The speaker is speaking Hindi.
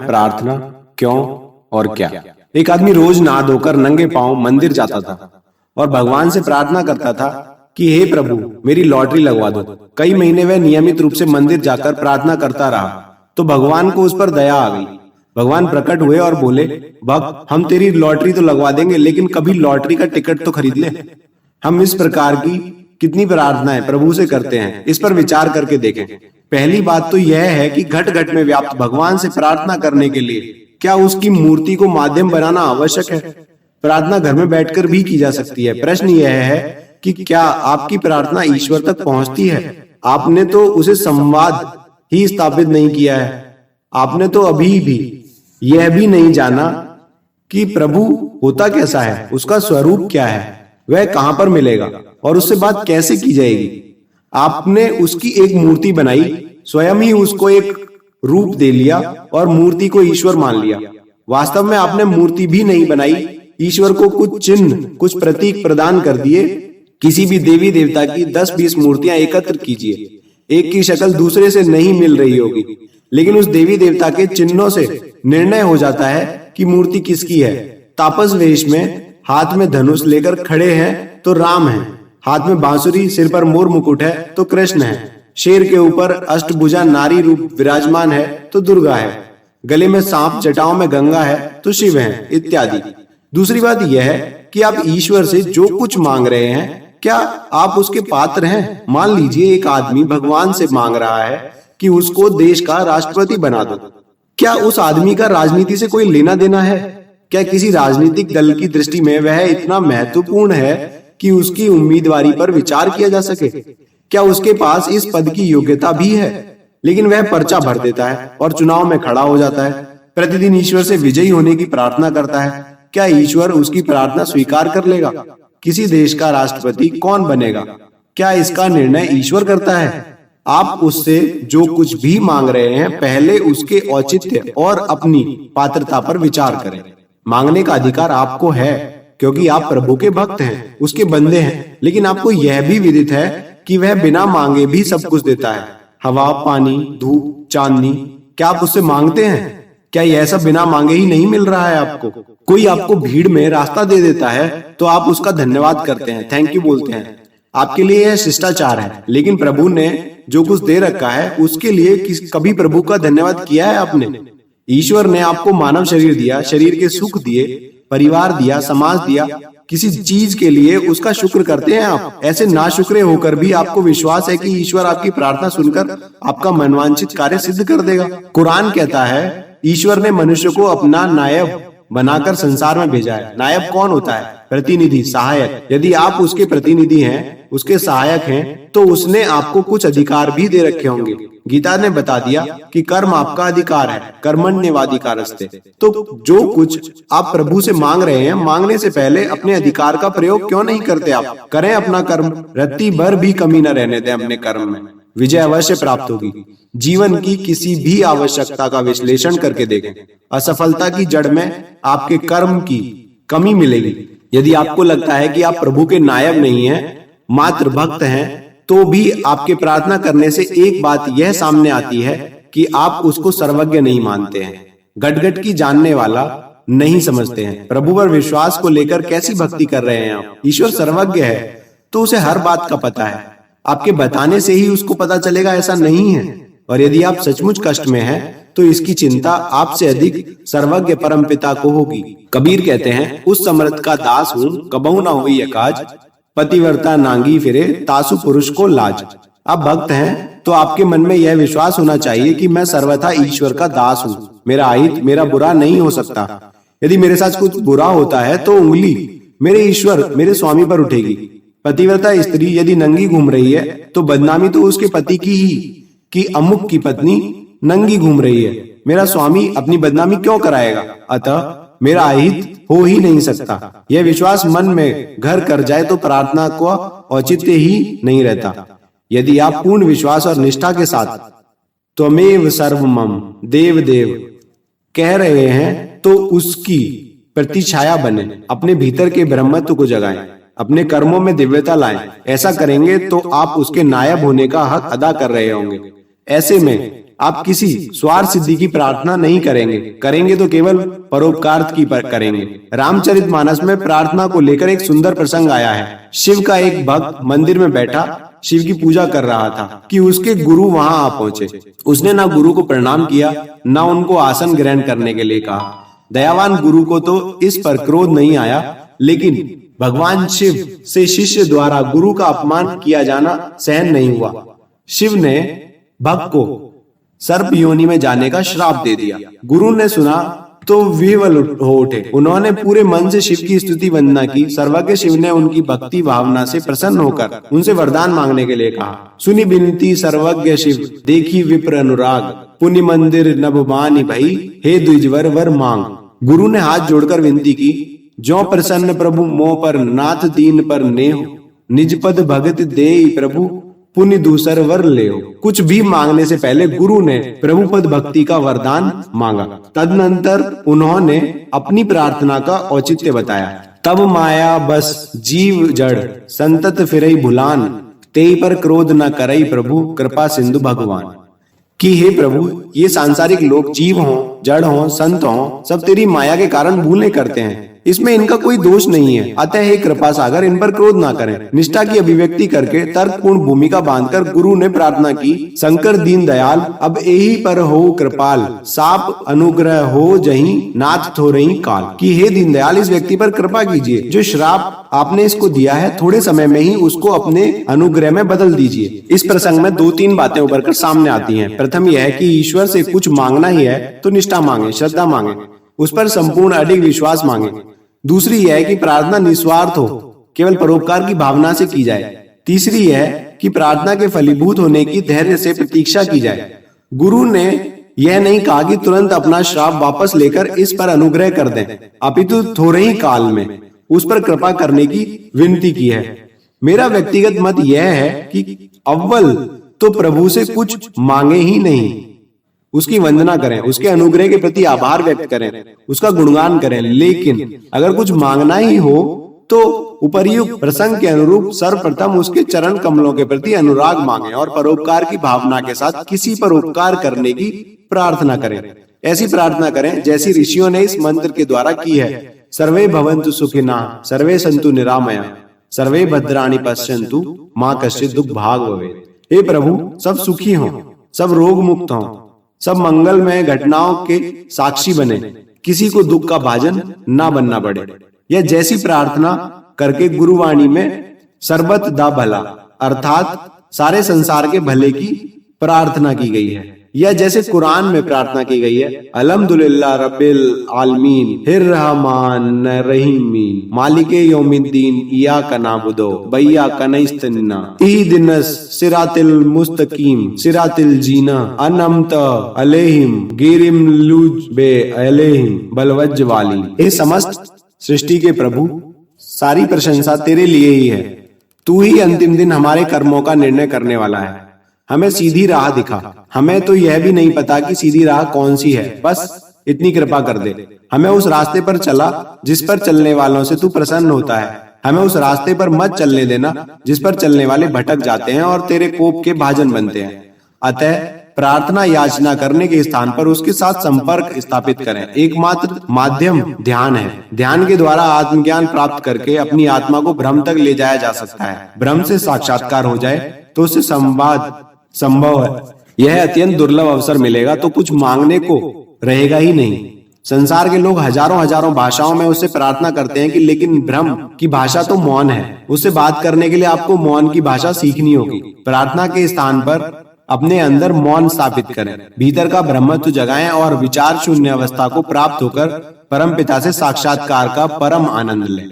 प्रार्थना क्यों और क्या। एक आदमी रोज नहा धोकर नंगे पांव मंदिर जाता था और भगवान से प्रार्थना करता था कि हे प्रभु मेरी लॉटरी लगवा दो। कई महीने वह नियमित रूप से मंदिर जाकर प्रार्थना करता रहा तो भगवान को उस पर दया आ गई। भगवान प्रकट हुए और बोले, भक्त हम तेरी लॉटरी तो लगवा देंगे लेकिन कभी लॉटरी का टिकट तो खरीद ले। हम इस प्रकार की कितनी प्रार्थनाएं प्रभु से करते हैं, इस पर विचार करके देखें। पहली बात तो यह है कि घट घट में व्याप्त भगवान से प्रार्थना करने के लिए क्या उसकी मूर्ति को माध्यम बनाना आवश्यक है? प्रार्थना घर में बैठकर भी की जा सकती है। प्रश्न यह है कि क्या आपकी प्रार्थना ईश्वर तक पहुंचती है? आपने तो उसे संवाद ही स्थापित नहीं किया है। आपने तो अभी भी यह भी नहीं जाना कि प्रभु होता कैसा है, उसका स्वरूप क्या है, वह कहां पर मिलेगा और उससे बात कैसे की जाएगी। आपने उसकी एक मूर्ति बनाई, स्वयं ही उसको एक रूप दे लिया और मूर्ति को ईश्वर मान लिया। वास्तव में आपने मूर्ति भी नहीं बनाई, ईश्वर को कुछ चिन्ह कुछ प्रतीक प्रदान कर दिए। किसी भी देवी देवता की 10-20 मूर्तियां एकत्र कीजिए, एक की शक्ल दूसरे से नहीं मिल रही होगी, लेकिन उस देवी देवता के चिन्हों से निर्णय हो जाता है कि मूर्ति किसकी है। तापस वेश में हाथ में धनुष लेकर खड़े हैं तो राम है, हाथ में बांसुरी, सिर पर मोर मुकुट है तो कृष्ण है, शेर के ऊपर अष्टभुजा नारी रूप विराजमान है तो दुर्गा है, गले में सांप, जटाओं में गंगा है तो शिव है, इत्यादि। दूसरी बात यह है कि आप ईश्वर से जो कुछ मांग रहे हैं क्या आप उसके पात्र हैं? मान लीजिए एक आदमी भगवान से मांग रहा है कि उसको देश का राष्ट्रपति बना दो। क्या उस आदमी का राजनीति से कोई लेना देना है? क्या किसी राजनीतिक दल की दृष्टि में वह इतना महत्वपूर्ण है कि उसकी उम्मीदवारी पर विचार किया जा सके? क्या उसके पास इस पद की योग्यता भी है? लेकिन वह पर्चा भर देता है और चुनाव में खड़ा हो जाता है, प्रतिदिन ईश्वर से विजयी होने की प्रार्थना करता है। क्या ईश्वर उसकी प्रार्थना स्वीकार कर लेगा? किसी देश का राष्ट्रपति कौन बनेगा, क्या इसका निर्णय ईश्वर करता है? आप उससे जो कुछ भी मांग रहे हैं पहले उसके औचित्य और अपनी पात्रता पर विचार करें। मांगने का अधिकार आपको है क्योंकि आप प्रभु के भक्त हैं, उसके बंदे हैं। लेकिन आपको यह भी विदित है कि वह बिना मांगे भी सब कुछ देता है। हवा, पानी, धूप, चांदनी, क्या आप उससे मांगते हैं? क्या यह सब बिना मांगे ही नहीं मिल रहा है आपको? कोई आपको भीड़ में रास्ता दे देता है तो आप उसका धन्यवाद करते हैं, थैंक यू बोलते हैं। आपके लिए यह शिष्टाचार है। लेकिन प्रभु ने जो कुछ दे रखा है उसके लिए कभी प्रभु का धन्यवाद किया है आपने? ईश्वर ने आपको मानव शरीर दिया, शरीर के सुख दिए, परिवार दिया, समाज दिया, किसी चीज के लिए उसका शुक्र करते हैं आप? ऐसे नाशुक्रे होकर भी आपको विश्वास है कि ईश्वर आपकी प्रार्थना सुनकर आपका मनवांछित कार्य सिद्ध कर देगा। कुरान कहता है ईश्वर ने मनुष्य को अपना नायब बनाकर संसार में भेजा है। नायब कौन होता है? प्रतिनिधि, सहायक। यदि आप उसके प्रतिनिधि हैं, उसके सहायक हैं, तो उसने आपको कुछ अधिकार भी दे रखे होंगे। गीता ने बता दिया कि कर्म आपका अधिकार है, कर्मण्येवाधिकारस्ते। तो जो कुछ आप प्रभु से मांग रहे हैं, मांगने से पहले अपने अधिकार का प्रयोग क्यों नहीं करते? आप करें अपना कर्म, रत्ती भर भी कमी न रहने दें अपने कर्म में, विजय अवश्य प्राप्त होगी। जीवन की किसी भी आवश्यकता का विश्लेषण करके देखें, असफलता की जड़ में आपके कर्म की कमी मिलेगी। यदि आपको लगता है कि आप प्रभु के नायब नहीं हैं, मात्र भक्त हैं, तो भी आपके प्रार्थना करने से एक बात यह सामने आती है कि आप उसको सर्वज्ञ नहीं मानते हैं, गट-गट की जानने वाला नहीं समझते हैं। प्रभु पर विश्वास को लेकर कैसी भक्ति कर रहे हैं आप? ईश्वर सर्वज्ञ है तो उसे हर बात का पता है, आपके बताने से ही उसको पता चलेगा ऐसा नहीं है। और यदि आप सचमुच कष्ट में हैं तो इसकी चिंता आपसे अधिक सर्वज्ञ परमपिता को होगी। कबीर कहते हैं, उस समर्थ का दास हूं कबहू ना हुई अकाज, पतिव्रता नांगी फिरे तासु पुरुष को लाज। आप भक्त हैं तो आपके मन में यह विश्वास होना चाहिए कि मैं सर्वथा ईश्वर का दास हूं, मेरा अहित, मेरा बुरा नहीं हो सकता। यदि मेरे साथ कुछ बुरा होता है तो उंगली मेरे ईश्वर, मेरे स्वामी पर उठेगी। पतिव्रता स्त्री यदि नंगी घूम रही है तो बदनामी तो उसके पति की ही कि अमुक की पत्नी नंगी घूम रही है, मेरा स्वामी अपनी बदनामी क्यों कराएगा? अतः मेरा अहित हो ही नहीं सकता। यह विश्वास मन में घर कर जाए तो प्रार्थना को औचित्य ही नहीं रहता। यदि आप पूर्ण विश्वास और निष्ठा के साथ त्वमेव सर्वमम देव देव कह रहे हैं तो उसकी प्रतिछाया बने, अपने भीतर के ब्रह्मत्व को जगाएं, अपने कर्मों में दिव्यता लाएं। ऐसा करेंगे तो आप उसके नायब होने का हक अदा कर रहे होंगे। ऐसे में आप किसी स्वार्थ सिद्धि की प्रार्थना नहीं करेंगे, करेंगे तो केवल परोपकार की करेंगे। रामचरितमानस में प्रार्थना को लेकर एक सुंदर प्रसंग आया है। शिव का एक भक्त मंदिर में बैठा शिव की पूजा कर रहा था कि उसके गुरु वहां आ पहुंचे। उसने ना गुरु को प्रणाम किया, ना उनको आसन ग्रहण करने के लिए कहा। दयावान गुरु को तो इस पर क्रोध नहीं आया, लेकिन भगवान शिव से शिष्य द्वारा गुरु का अपमान किया जाना सहन नहीं हुआ। शिव ने भक्त को सर्प योनि में जाने का श्राप दे दिया। गुरु ने सुना तो विह्वल हो उठे। उन्होंने पूरे मन से शिव की स्तुति वंदना की। सर्वज्ञ शिव ने उनकी भक्ति भावना से प्रसन्न होकर उनसे वरदान मांगने के लिए कहा। सुनी बिनती सर्वज्ञ शिव, देखी विप्र अनुराग, पुण्य मंदिर नभ मानि भई, हे द्विजवर वर मांग। गुरु ने हाथ जोड़कर विनती की, जो प्रसन्न प्रभु मोह पर, नाथ दीन पर नेह, निज पद भगत देई प्रभु, पुण्य दूसर वर ले। कुछ भी मांगने से पहले गुरु ने प्रभु पद भक्ति का वरदान मांगा। तदनंतर उन्होंने अपनी प्रार्थना का औचित्य बताया। तब माया बस जीव जड़, संतत फिरई भुलान, तेई पर क्रोध न करई प्रभु, कृपा सिंधु भगवान। कि हे प्रभु, ये सांसारिक लोग जीव हों, जड़ हों, संत हों, सब तेरी माया के कारण भूलें करते हैं। इसमें इनका कोई दोष नहीं है। अतः हे कृपा सागर, इन पर क्रोध ना करें। निष्ठा की अभिव्यक्ति करके तर्कपूर्ण भूमिका बांधकर गुरु ने प्रार्थना की, शंकर दीन दयाल, अब यही पर हो कृपाल, साप अनुग्रह हो जहीं, नाथ थोरही काल। कि हे दीनदयाल, इस व्यक्ति पर कृपा कीजिए। जो श्राप आपने इसको दिया है, थोड़े समय में ही उसको अपने अनुग्रह में बदल दीजिए। इस प्रसंग में 2-3 बातें उभरकर सामने आती हैं। प्रथम यह है कि ईश्वर से कुछ मांगना ही है तो निष्ठा मांगे, श्रद्धा मांगे, उस पर संपूर्ण अडिग विश्वास मांगे। दूसरी यह है कि प्रार्थना निस्वार्थ हो, केवल परोपकार की भावना से की जाए। तीसरी यह है कि प्रार्थना के फलीभूत होने की धैर्य से प्रतीक्षा की जाए। गुरु ने यह नहीं कहा कि तुरंत अपना श्राप वापस लेकर इस पर अनुग्रह कर दें, अपितु थोड़े ही काल में उस पर कृपा करने की विनती की है। मेरा व्यक्तिगत मत यह है कि अव्वल तो प्रभु से कुछ मांगे ही नहीं, उसकी वंदना करें, उसके अनुग्रह के प्रति आभार व्यक्त करें, उसका गुणगान करें। लेकिन अगर कुछ मांगना ही हो तो उपर्युक्त प्रसंग के अनुरूप सर्वप्रथम उसके चरण कमलों के प्रति अनुराग मांगे और परोपकार की भावना के साथ किसी पर उपकार करने की प्रार्थना करें। ऐसी प्रार्थना करें जैसी ऋषियों ने इस मंत्र के द्वारा की है। सर्वे भवन्तु सुखिनः, सर्वे सन्तु निरामया, सर्वे भद्राणि पश्यन्तु, मां कश्चित् दुख भाग भवेत्। हे प्रभु, सब सुखी हों, सब रोग मुक्त हों, सब मंगलमय घटनाओं के साक्षी बने, किसी को दुख का भाजन ना बनना पड़े। यह जैसी प्रार्थना करके गुरुवाणी में सर्बत दा भला अर्थात सारे संसार के भले की प्रार्थना की गई है। यह जैसे कुरान में प्रार्थना की गई है, अल्हम्दुलिल्लाह रब्बिल आलमीन, हिर रहमान रहीमीन, मालिके यौमिद्दीन, इय्याका नअबुदु व इय्याका नस्तईन, इहदिनस सिरातिल मुस्तकीम, सिरातिल जीना अनअमत अलैहिम गैरिल मग़लूबि अलैहिम वलद्दल्लीन। हे समस्त सृष्टि के प्रभु, सारी प्रशंसा तेरे लिए ही है। तू ही अंतिम दिन हमारे कर्मों का निर्णय करने वाला है। हमें सीधी राह दिखा। हमें तो यह भी नहीं पता कि सीधी राह कौन सी है, बस इतनी कृपा कर दे। हमें उस रास्ते पर चला जिस पर चलने वालों से तू प्रसन्न होता है। हमें उस रास्ते पर मत चलने देना जिस पर चलने वाले भटक जाते हैं और तेरे कोप के भाजन बनते हैं। अतः प्रार्थना याचना करने के स्थान पर उसके साथ संपर्क स्थापित करें। एकमात्र माध्यम ध्यान है। ध्यान के द्वारा आत्मज्ञान प्राप्त करके अपनी आत्मा को ब्रह्म तक ले जाया जा सकता है। ब्रह्म से साक्षात्कार हो जाए तो उससे संवाद संभव है। यह अत्यंत दुर्लभ अवसर मिलेगा तो कुछ मांगने को रहेगा ही नहीं। संसार के लोग हजारों भाषाओं में उससे प्रार्थना करते हैं कि लेकिन ब्रह्म की भाषा तो मौन है। उससे बात करने के लिए आपको मौन की भाषा सीखनी होगी। प्रार्थना के स्थान पर अपने अंदर मौन स्थापित करें, भीतर का ब्रह्मत्व जगाएं और विचार शून्य अवस्था को प्राप्त होकर परम पिता से साक्षात्कार का परम आनंद लें।